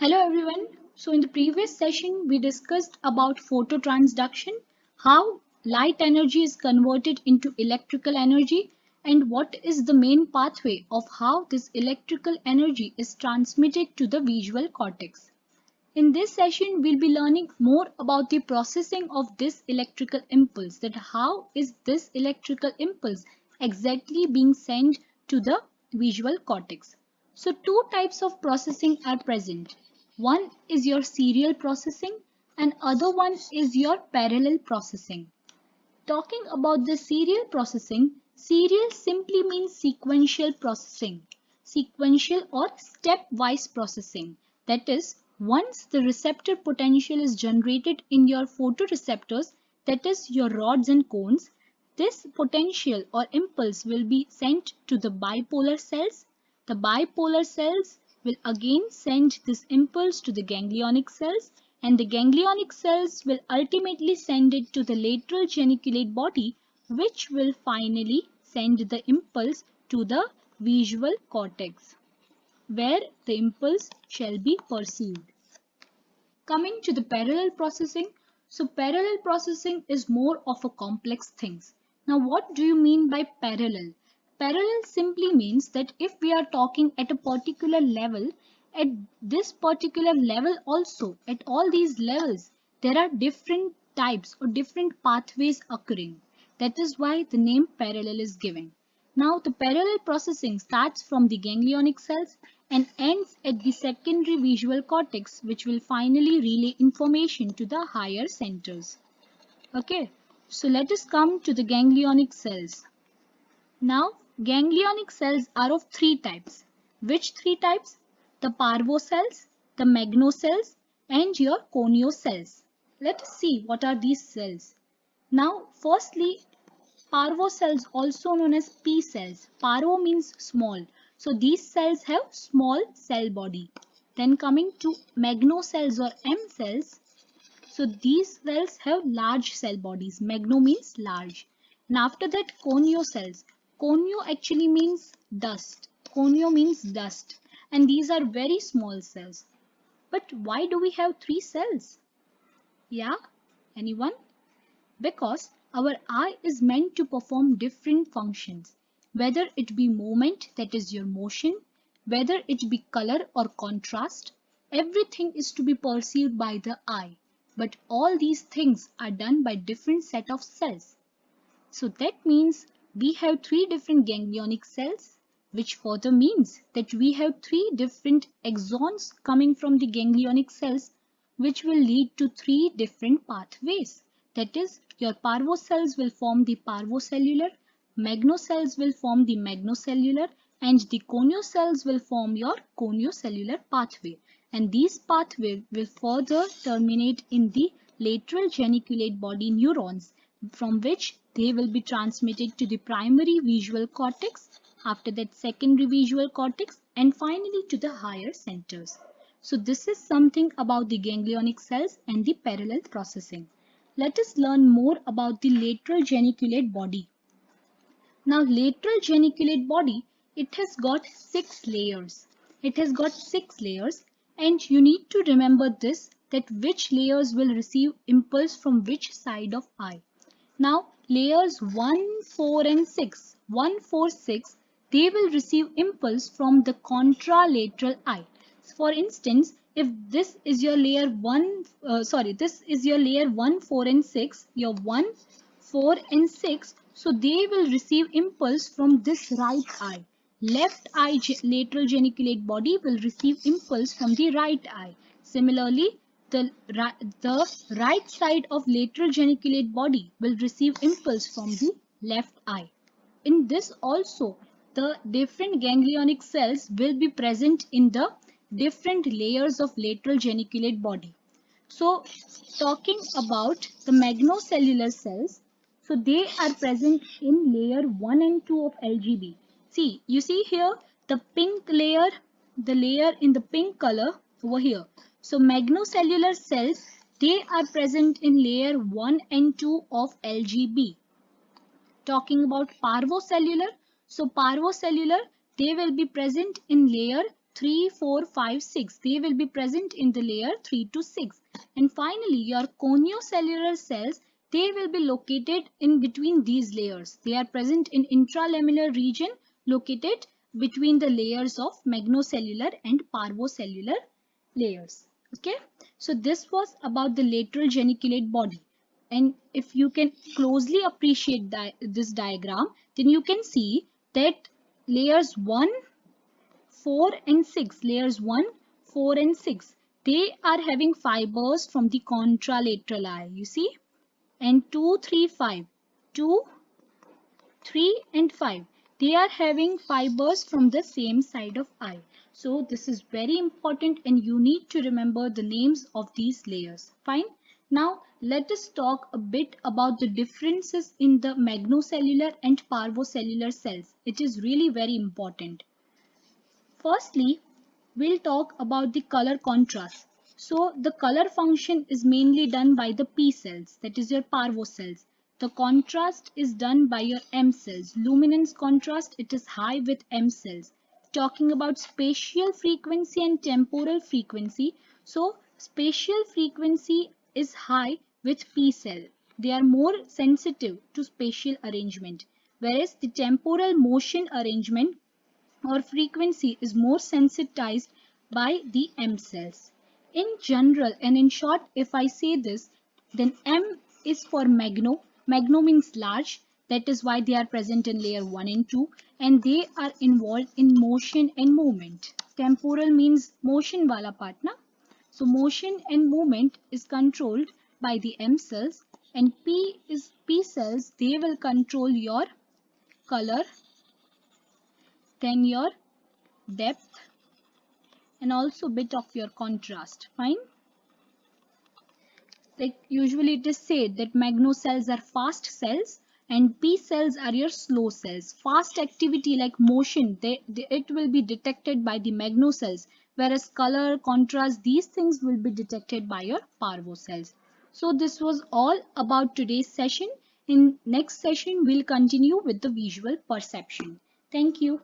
Hello everyone. So in the previous session we discussed about phototransduction, how light energy is converted into electrical energy and what is the main pathway of how this electrical energy is transmitted to the visual cortex. In this session we'll be learning more about the processing of this electrical impulse, that how is this electrical impulse exactly being sent to the visual cortex. So two types of processing are present. One is your serial processing and other one is your parallel processing. Talking about the serial processing, serial simply means sequential processing, sequential or stepwise processing. That is, once the receptor potential is generated in your photoreceptors, that is your rods and cones, this potential or impulse will be sent to the bipolar cells. The bipolar cells will again send this impulse to the ganglionic cells, and the ganglionic cells will ultimately send it to the lateral geniculate body, which will finally send the impulse to the visual cortex, where the impulse shall be perceived. Coming to the parallel processing, so parallel processing is more of a complex thing. Now what do you mean by parallel? Parallel simply means that if we are talking at a particular level, at this particular level also, at all these levels, there are different types or different pathways occurring. That is why the name parallel is given. Now the parallel processing starts from the ganglionic cells and ends at the secondary visual cortex, which will finally relay information to the higher centers. Okay, so let us come to the ganglionic cells. Now, ganglionic cells are of three types. Which three types? The Parvo cells, the Magnocells, and your Conio cells. Let us see what are these cells. Now, firstly, Parvo cells, also known as P cells. Parvo means small. So these cells have small cell body. Then coming to magnocells or M cells. So these cells have large cell bodies. Magno means large. And after that, conio cells. Conio actually means dust. Conio means dust. And these are very small cells. But why do we have three cells? Yeah? Anyone? Because our eye is meant to perform different functions, whether it be movement, that is your motion, whether it be color or contrast, everything is to be perceived by the eye. But all these things are done by different set of cells. So that means we have three different ganglionic cells, which further means that we have three different axons coming from the ganglionic cells, which will lead to three different pathways. That is, your Parvo cells will form the parvocellular, magnocells will form the magnocellular, and the conio cells will form your coniocellular pathway. And these pathways will further terminate in the lateral geniculate body neurons, from which they will be transmitted to the primary visual cortex, after that secondary visual cortex, and finally to the higher centers. So this is something about the ganglionic cells and the parallel processing. Let us learn more about the lateral geniculate body. Now lateral geniculate body, it has got 6 layers. It has got 6 layers, and you need to remember this, that which layers will receive impulse from which side of eye. Now layers 1, 4 and 6, 1, 4, 6, they will receive impulse from the contralateral eye. For instance, if this is your layer 1, this is your layer 1, 4 and 6, your 1, 4 and 6, so they will receive impulse from this right eye. Left eye lateral geniculate body will receive impulse from the right eye. Similarly, the right side of lateral geniculate body will receive impulse from the left eye. In this also, the different ganglionic cells will be present in the different layers of lateral geniculate body. So, talking about the magnocellular cells, so they are present in layer 1 and 2 of LGB. See, you see here the pink layer, the layer in the pink color over here. So, magnocellular cells, they are present in layer 1 and 2 of LGB. Talking about parvocellular, so parvocellular, they will be present in layer 3, 4, 5, 6. They will be present in the layer 3 to 6. And finally, your coniocellular cells, they will be located in between these layers. They are present in intralamellar region located between the layers of magnocellular and parvocellular layers. Okay, so this was about the lateral geniculate body. And if you can closely appreciate this diagram, then you can see that layers 1, 4 and 6, layers 1, 4 and 6, they are having fibers from the contralateral eye, you see, and 2, 3, 5, 2, 3 and 5, they are having fibers from the same side of eye. So this is very important and you need to remember the names of these layers. Fine. Now let us talk a bit about the differences in the magnocellular and parvocellular cells. It is really very important. Firstly, we'll talk about the color contrast. So the color function is mainly done by the P cells, that is your Parvo cells. The contrast is done by your M cells. Luminance contrast, it is high with M cells. Talking about spatial frequency and temporal frequency. So spatial frequency is high with P cell. They are more sensitive to spatial arrangement, whereas the temporal motion arrangement or frequency is more sensitized by the M cells. In general and in short, if I say this, then M is for magno. Magno means large. That is why they are present in layer 1 and 2 and they are involved in motion and movement. Temporal means motion wala part na. So motion and movement is controlled by the M cells and P cells, they will control your color, then your depth and also bit of your contrast. Fine. Like usually it is said that magno cells are fast cells and P cells are your slow cells. Fast activity like motion, it will be detected by the magno cells, whereas color, contrast, these things will be detected by your parvo cells. So this was all about today's session. In next session, we'll continue with the visual perception. Thank you.